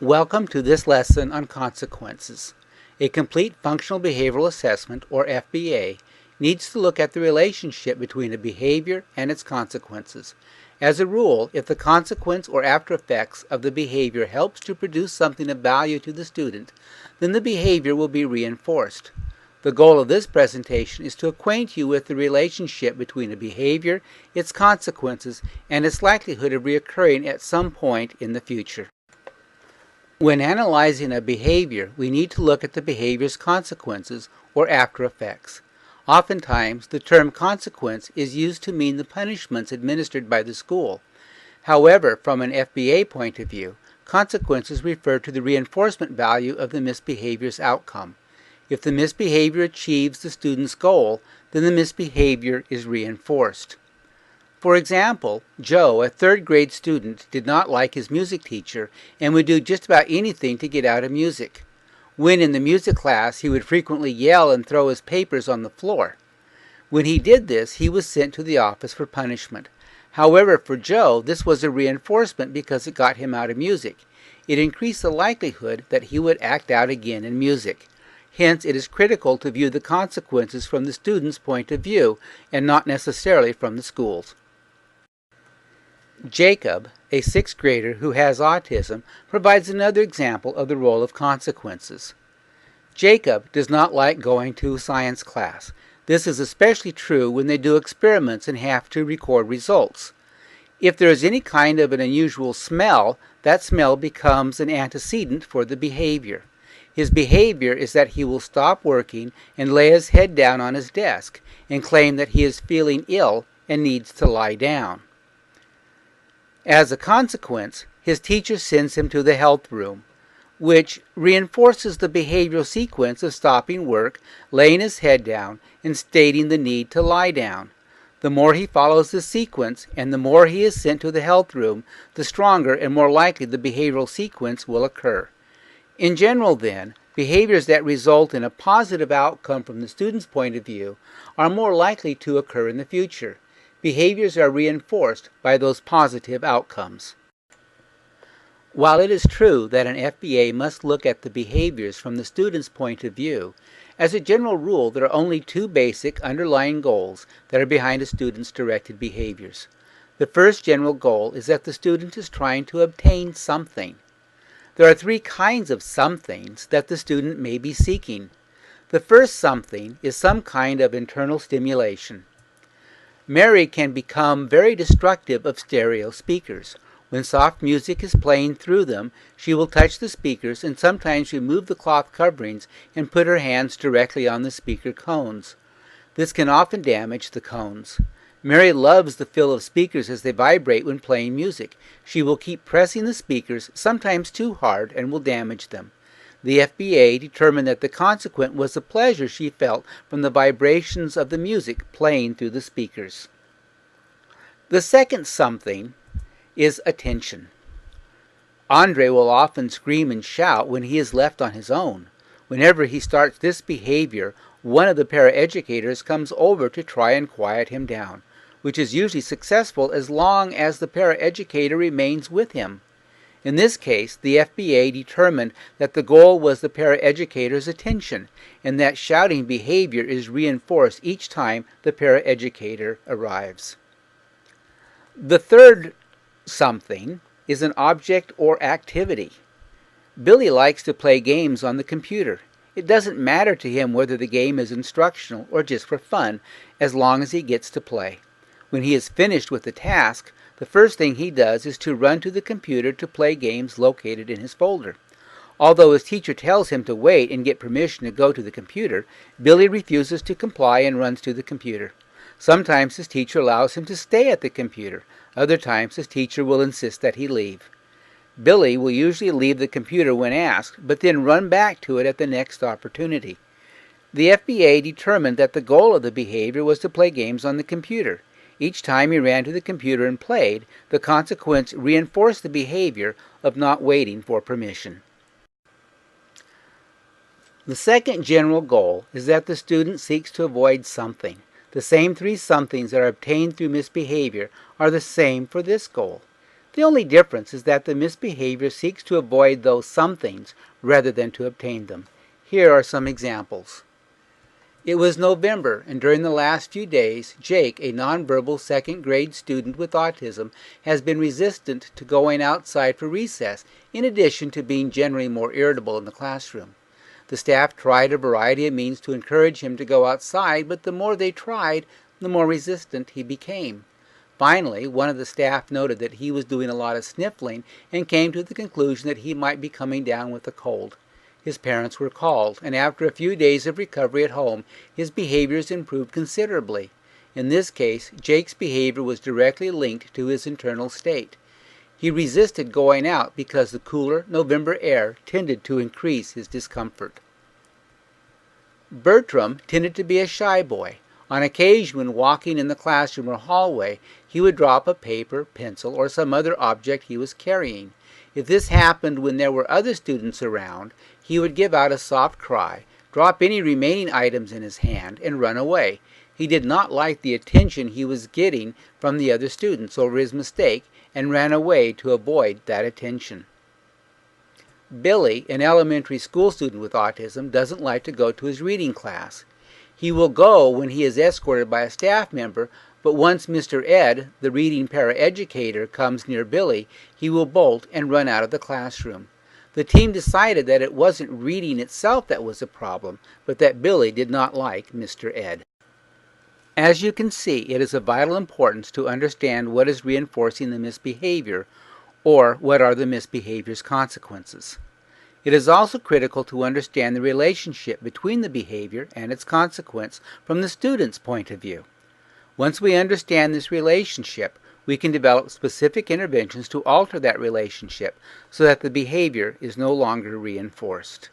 Welcome to this lesson on consequences. A complete functional behavioral assessment, or FBA, needs to look at the relationship between a behavior and its consequences. As a rule, if the consequence or after effects of the behavior helps to produce something of value to the student, then the behavior will be reinforced. The goal of this presentation is to acquaint you with the relationship between a behavior, its consequences, and its likelihood of reoccurring at some point in the future. When analyzing a behavior, we need to look at the behavior's consequences or after effects. Oftentimes, the term consequence is used to mean the punishments administered by the school. However, from an FBA point of view, consequences refer to the reinforcement value of the misbehavior's outcome. If the misbehavior achieves the student's goal, then the misbehavior is reinforced. For example, Joe, a third grade student, did not like his music teacher and would do just about anything to get out of music. When in the music class, he would frequently yell and throw his papers on the floor. When he did this, he was sent to the office for punishment. However, for Joe, this was a reinforcement because it got him out of music. It increased the likelihood that he would act out again in music. Hence, it is critical to view the consequences from the student's point of view and not necessarily from the school's. Jacob, a sixth grader who has autism, provides another example of the role of consequences. Jacob does not like going to science class. This is especially true when they do experiments and have to record results. If there is any kind of an unusual smell, that smell becomes an antecedent for the behavior. His behavior is that he will stop working and lay his head down on his desk and claim that he is feeling ill and needs to lie down. As a consequence, his teacher sends him to the health room, which reinforces the behavioral sequence of stopping work, laying his head down, and stating the need to lie down. The more he follows this sequence, and the more he is sent to the health room, the stronger and more likely the behavioral sequence will occur. In general, then, behaviors that result in a positive outcome from the student's point of view are more likely to occur in the future. Behaviors are reinforced by those positive outcomes. While it is true that an FBA must look at the behaviors from the student's point of view, as a general rule there are only two basic underlying goals that are behind a student's directed behaviors. The first general goal is that the student is trying to obtain something. There are three kinds of somethings that the student may be seeking. The first something is some kind of internal stimulation. Mary can become very destructive of stereo speakers. When soft music is playing through them, she will touch the speakers and sometimes remove the cloth coverings and put her hands directly on the speaker cones. This can often damage the cones. Mary loves the feel of speakers as they vibrate when playing music. She will keep pressing the speakers, sometimes too hard, and will damage them. The FBA determined that the consequence was the pleasure she felt from the vibrations of the music playing through the speakers. The second something is attention. Andre will often scream and shout when he is left on his own. Whenever he starts this behavior, one of the paraeducators comes over to try and quiet him down, which is usually successful as long as the paraeducator remains with him. In this case, the FBA determined that the goal was the paraeducator's attention, and that shouting behavior is reinforced each time the paraeducator arrives. The third something is an object or activity. Billy likes to play games on the computer. It doesn't matter to him whether the game is instructional or just for fun, as long as he gets to play. When he is finished with the task, the first thing he does is to run to the computer to play games located in his folder. Although his teacher tells him to wait and get permission to go to the computer, Billy refuses to comply and runs to the computer. Sometimes his teacher allows him to stay at the computer. Other times his teacher will insist that he leave. Billy will usually leave the computer when asked, but then run back to it at the next opportunity. The FBA determined that the goal of the behavior was to play games on the computer. Each time he ran to the computer and played, the consequence reinforced the behavior of not waiting for permission. The second general goal is that the student seeks to avoid something. The same three somethings that are obtained through misbehavior are the same for this goal. The only difference is that the misbehavior seeks to avoid those somethings rather than to obtain them. Here are some examples. It was November, and during the last few days, Jake, a nonverbal second-grade student with autism, has been resistant to going outside for recess, in addition to being generally more irritable in the classroom. The staff tried a variety of means to encourage him to go outside, but the more they tried, the more resistant he became. Finally, one of the staff noted that he was doing a lot of sniffling and came to the conclusion that he might be coming down with a cold. His parents were called, and after a few days of recovery at home, his behaviors improved considerably. In this case, Jake's behavior was directly linked to his internal state. He resisted going out because the cooler November air tended to increase his discomfort. Bertram tended to be a shy boy. On occasion, when walking in the classroom or hallway, he would drop a paper, pencil, or some other object he was carrying. If this happened when there were other students around, he would give out a soft cry, drop any remaining items in his hand, and run away. He did not like the attention he was getting from the other students over his mistake and ran away to avoid that attention. Billy, an elementary school student with autism, doesn't like to go to his reading class. He will go when he is escorted by a staff member, but once Mr. Ed, the reading paraeducator, comes near Billy, he will bolt and run out of the classroom. The team decided that it wasn't reading itself that was a problem, but that Billy did not like Mr. Ed. As you can see, it is of vital importance to understand what is reinforcing the misbehavior, or what are the misbehavior's consequences. It is also critical to understand the relationship between the behavior and its consequence from the student's point of view. Once we understand this relationship, we can develop specific interventions to alter that relationship so that the behavior is no longer reinforced.